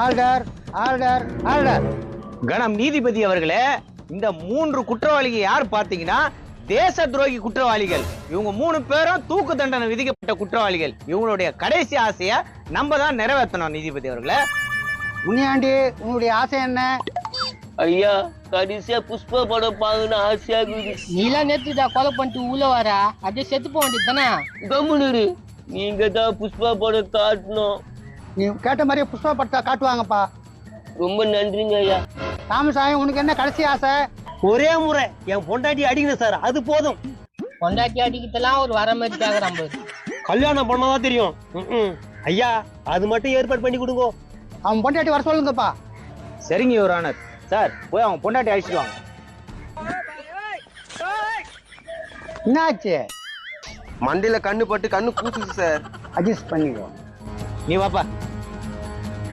Order order order. கணம் நீதிபதி அவர்களே, இந்த 3 குற்றவாளிகள் யார் பாத்தீங்கன்னா தேச துரோகி குற்றவாளிகள். இவங்க 3 பேரும் தூக்கு தண்டனை விதிக்கப்பட்ட குற்றவாளிகள். இவங்களுடைய கடைசி ஆசைய நம்ம தான் நிறைவேற்றணும் நீதிபதி அவர்களே. முனியாண்டி, உன்னுடைய ஆசை என்ன? ஐயா, கடைசியா புஷ்பா படம் பாக்கணும் ஆசையா இருக்குது. நீலாம் நேத்துடா கொலை பண்ணிட்டு உள்ள வரா, அப்படியே செத்து போக வேண்டியது தானே. கம்முனு, நீங்க தான் புஷ்பா படம் காட்டணும். நீ கேட்ட மாதிரியே புஷ்பா படத்தை காட்டுவாங்கப்பா. ரொம்ப நன்றிங்க ஐயா. ராமசாமி, உனக்கு என்ன கடைசி ஆசை? ஒரே முறை என் பொண்டாட்டி அடிக்கணும் சார், அது போதும். பொண்டாட்டி அடிக்கிறதுலாம் ஒரு வர மாதிரி கேக்குறான் பாரு. கல்யாணம் பண்ணாதான் தெரியும். ஐயா, அது மட்டும் ஏற்பாடு பண்ணி கொடுங்க. அவன் பொண்டாட்டி வர சொல்லுங்கப்பா. சரிங்க யுவர் ஆனர். சார், போய் அவங்க பொண்டாட்டி அழைச்சிட்டு வாங்க. என்னாச்சு? மண்டையில கண்ணு பட்டு கண்ணு கூசுது சார். அட்ஜஸ்ட் பண்ணிக்கோ. நீ வாப்பா.